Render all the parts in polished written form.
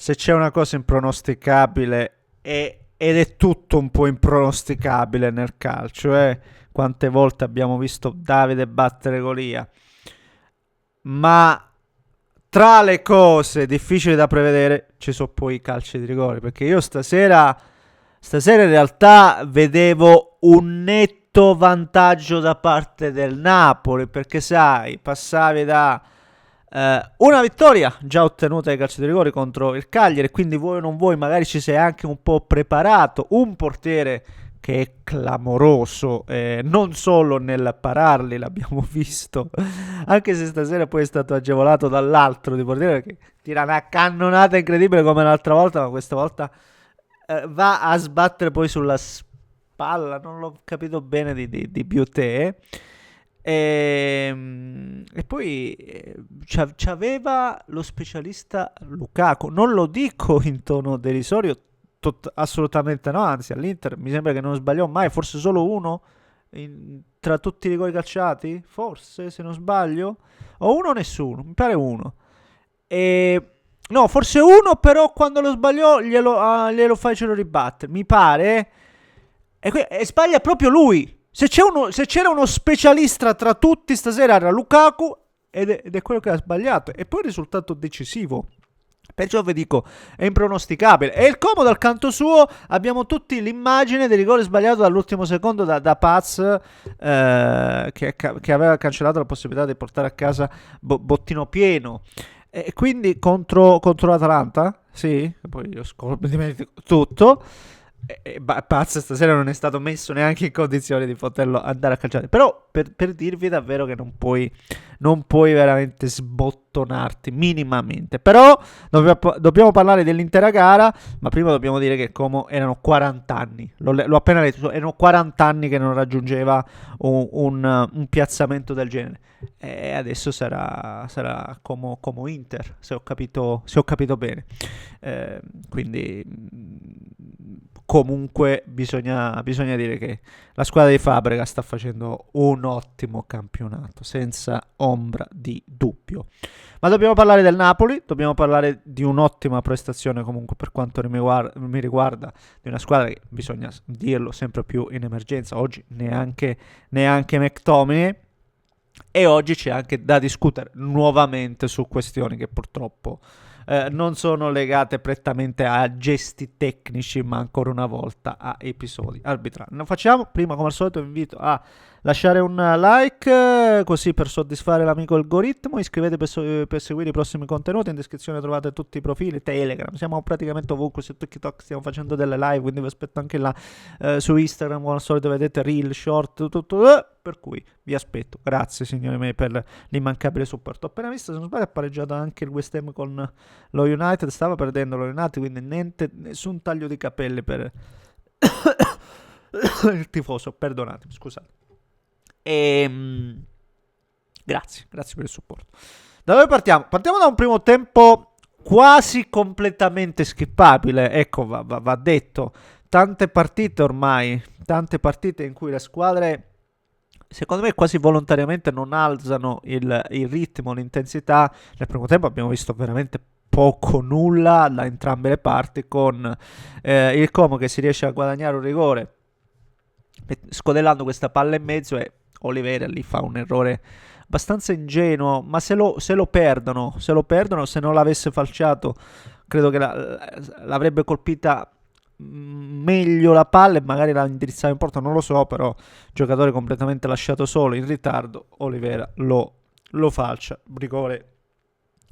se c'è una cosa impronosticabile ed è tutto un po' impronosticabile nel calcio, quante volte abbiamo visto Davide battere Golia, ma tra le cose difficili da prevedere ci sono poi i calci di rigore, perché io stasera in realtà vedevo un netto vantaggio da parte del Napoli, perché sai, passavi da una vittoria già ottenuta ai calci di rigore contro il Cagliari, quindi vuoi o non vuoi, magari ci sei anche un po' preparato, un portiere che è clamoroso, non solo nel pararli, l'abbiamo visto, anche se stasera poi è stato agevolato dall'altro di portiere, perché tira una cannonata incredibile come l'altra volta, ma questa volta va a sbattere poi sulla spalla, non l'ho capito bene, di Bioté. E poi c'aveva lo specialista Lukaku, non lo dico in tono derisorio, assolutamente no, anzi all'Inter mi sembra che non sbagliò mai, forse solo uno tra tutti i rigori calciati, forse se non sbaglio, o uno o nessuno, mi pare uno. E no, forse uno, però quando lo sbagliò glielo fecero ribattere, mi pare. E sbaglia proprio lui. Se c'era uno specialista tra tutti stasera era Lukaku ed è quello che ha sbagliato. E poi il risultato decisivo. Perciò vi dico, è impronosticabile. E il comodo al canto suo, abbiamo tutti l'immagine del rigore sbagliato dall'ultimo secondo da Paz, che aveva cancellato la possibilità di portare a casa bottino pieno. E quindi contro l'Atalanta? Sì, poi io dimentico tutto. Paz stasera non è stato messo neanche in condizione di poterlo andare a calciare. Però per dirvi davvero che non puoi veramente sbottonarti minimamente. Però dobbiamo parlare dell'intera gara. Ma prima dobbiamo dire che Como erano 40 anni. L'ho appena detto, erano 40 anni che non raggiungeva un piazzamento del genere. E adesso sarà come Inter, se ho capito bene. Quindi comunque bisogna dire che la squadra di Fabregas sta facendo un ottimo campionato, senza ombra di dubbio. Ma dobbiamo parlare del Napoli, dobbiamo parlare di un'ottima prestazione comunque per quanto mi riguarda, di una squadra che bisogna dirlo sempre più in emergenza. Oggi neanche McTominay. E oggi c'è anche da discutere nuovamente su questioni che purtroppo non sono legate prettamente a gesti tecnici, ma ancora una volta a episodi arbitrari. Lo facciamo. Prima, come al solito, vi invito a lasciare un like, così per soddisfare l'amico algoritmo. Iscrivetevi per seguire i prossimi contenuti. In descrizione trovate tutti i profili, Telegram. Siamo praticamente ovunque, su TikTok stiamo facendo delle live, quindi vi aspetto anche là. Su Instagram, come al solito, vedete reel, short, tutto. Per cui vi aspetto. Grazie signori miei per l'immancabile supporto. Ho appena visto, se non sbaglio, ha pareggiato anche il West Ham con lo United. Stava perdendo lo United, quindi nessun taglio di capelli per il tifoso. Perdonatemi, scusate. Grazie per il supporto. Da dove partiamo? Partiamo da un primo tempo quasi completamente skippabile. Ecco, va detto. Tante partite ormai, tante partite in cui le squadre, secondo me, quasi volontariamente non alzano il ritmo, l'intensità. Nel primo tempo abbiamo visto veramente poco, nulla da entrambe le parti, con il Como che si riesce a guadagnare un rigore scodellando questa palla in mezzo, e Oliveira lì fa un errore abbastanza ingenuo, ma se lo perdono, se non l'avesse falciato, credo che l'avrebbe colpita meglio la palla e magari la indirizzava in porta, non lo so, però giocatore completamente lasciato solo, in ritardo, Oliveira lo falcia, rigore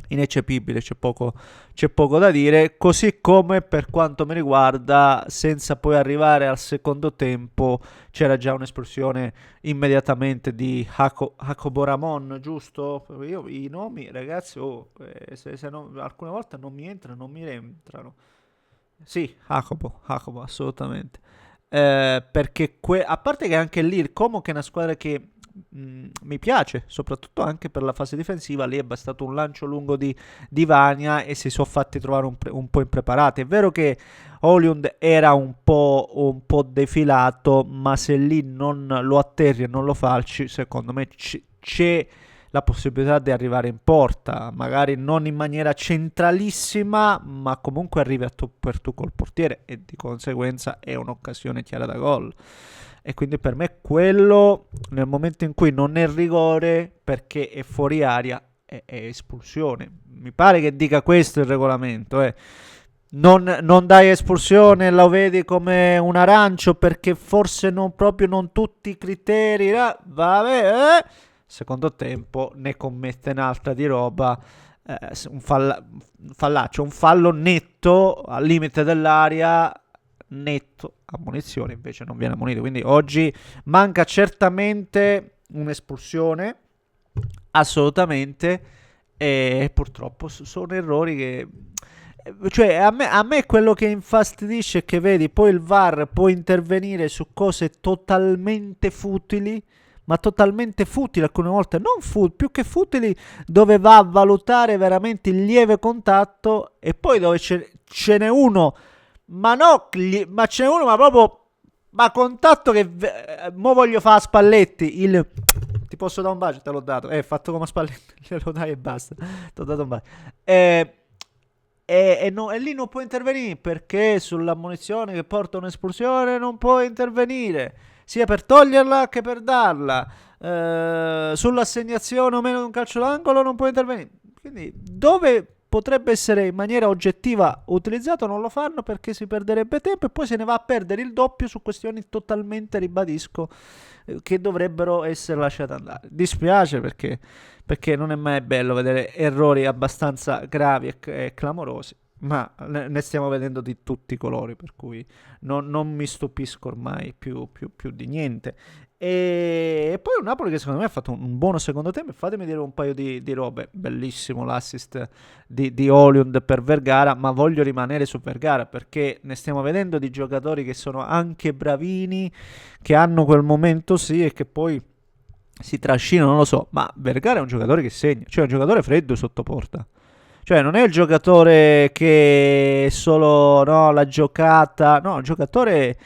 ineccepibile, c'è poco da dire. Così come per quanto mi riguarda, senza poi arrivare al secondo tempo, c'era già un'esplosione immediatamente di Jacobo Ramon, giusto? Io i nomi, ragazzi, se alcune volte non mi entrano, non mi rientrano. Sì, Jacobo, assolutamente. Perché a parte che anche lì il Como, che è una squadra che mi piace, soprattutto anche per la fase difensiva, lì è bastato un lancio lungo di Vania e si sono fatti trovare un po' impreparati. È vero che Hollywood era un po' defilato, ma se lì non lo atterri e non lo falci, secondo me c'è la possibilità di arrivare in porta, magari non in maniera centralissima, ma comunque arrivi a tu per tu col portiere e di conseguenza è un'occasione chiara da gol. E quindi per me quello, nel momento in cui non è rigore perché è fuori aria, è espulsione. Mi pare che dica questo il regolamento, non dai espulsione, lo vedi come un arancio perché forse proprio non tutti i criteri, vabbè, secondo tempo ne commette un'altra di roba, un fallo netto al limite dell'area, netto, ammonizione, invece non viene ammonito, quindi oggi manca certamente un'espulsione, assolutamente, e purtroppo sono errori che... Cioè, a me quello che infastidisce è che vedi, poi il VAR può intervenire su cose totalmente futili, ma totalmente futili alcune volte, non più che futili, dove va a valutare veramente il lieve contatto e poi dove ce n'è uno, ma no, ma ce n'è uno, ma proprio, ma contatto che, mo voglio fare a Spalletti, ti posso dare un bacio, te l'ho dato, fatto come a Spalletti, glielo dai e basta, ti ho dato un bacio, e lì non può intervenire perché sull'ammonizione che porta un'espulsione non può intervenire sia per toglierla che per darla, sull'assegnazione o meno di un calcio d'angolo non può intervenire, quindi dove potrebbe essere in maniera oggettiva utilizzato non lo fanno perché si perderebbe tempo e poi se ne va a perdere il doppio su questioni totalmente, ribadisco, che dovrebbero essere lasciate andare. Dispiace perché non è mai bello vedere errori abbastanza gravi e clamorosi, ma ne stiamo vedendo di tutti i colori, per cui non mi stupisco ormai più di niente. E poi un Napoli che secondo me ha fatto un buono secondo tempo. Fatemi dire un paio di robe. Bellissimo l'assist di Højlund per Vergara, ma voglio rimanere su Vergara perché ne stiamo vedendo di giocatori che sono anche bravini, che hanno quel momento sì e che poi si trascinano, non lo so, ma Vergara è un giocatore che segna, cioè è un giocatore freddo sotto porta. Cioè non è il giocatore che è solo no, la giocata, no, il giocatore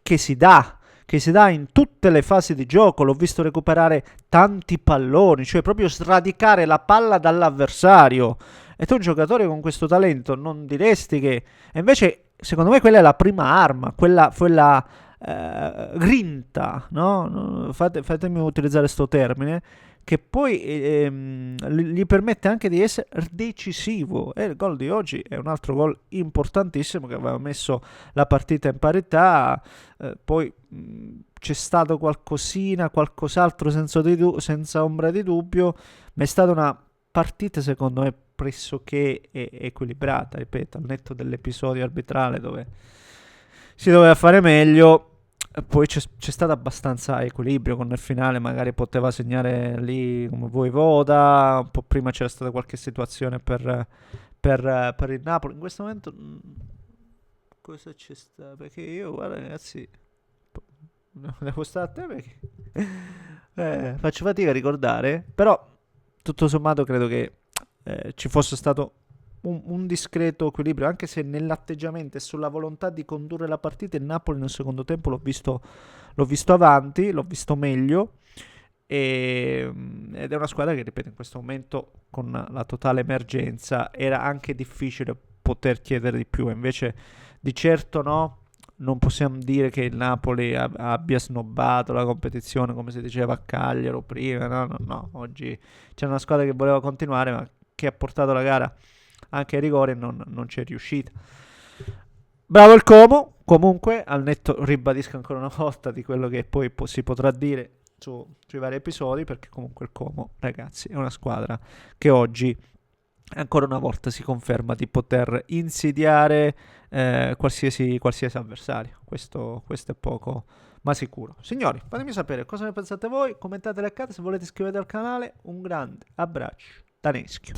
che si dà, che si dà in tutte le fasi di gioco. L'ho visto recuperare tanti palloni, cioè proprio sradicare la palla dall'avversario. E tu un giocatore con questo talento non diresti che... E invece secondo me quella è la prima arma, quella grinta, no? Fatemi utilizzare questo termine, che poi gli permette anche di essere decisivo. E il gol di oggi è un altro gol importantissimo che aveva messo la partita in parità. Poi c'è stato qualcos'altro senza ombra di dubbio, ma è stata una partita secondo me pressoché equilibrata, ripeto, al netto dell'episodio arbitrale dove si doveva fare meglio. Poi c'è stato abbastanza equilibrio con il finale, magari poteva segnare lì come Voivoda, un po' prima c'era stata qualche situazione per il Napoli. In questo momento cosa c'è stato? Perché io, guarda ragazzi, devo stare a te perché faccio fatica a ricordare, però tutto sommato credo che ci fosse stato un discreto equilibrio, anche se nell'atteggiamento e sulla volontà di condurre la partita il Napoli nel secondo tempo l'ho visto avanti, l'ho visto meglio, ed è una squadra che, ripeto, in questo momento con la totale emergenza era anche difficile poter chiedere di più, invece di certo non possiamo dire che il Napoli abbia snobbato la competizione come si diceva a Cagliari prima, no, oggi c'è una squadra che voleva continuare ma che ha portato la gara anche ai rigori e non c'è riuscita. Bravo il Como, comunque al netto, ribadisco ancora una volta, di quello che poi si potrà dire sui vari episodi, perché comunque il Como, ragazzi, è una squadra che oggi ancora una volta si conferma di poter insidiare qualsiasi avversario. Questo è poco ma sicuro. Signori, fatemi sapere cosa ne pensate voi, commentate le accade, se volete iscrivetevi al canale. Un grande abbraccio da Neschio.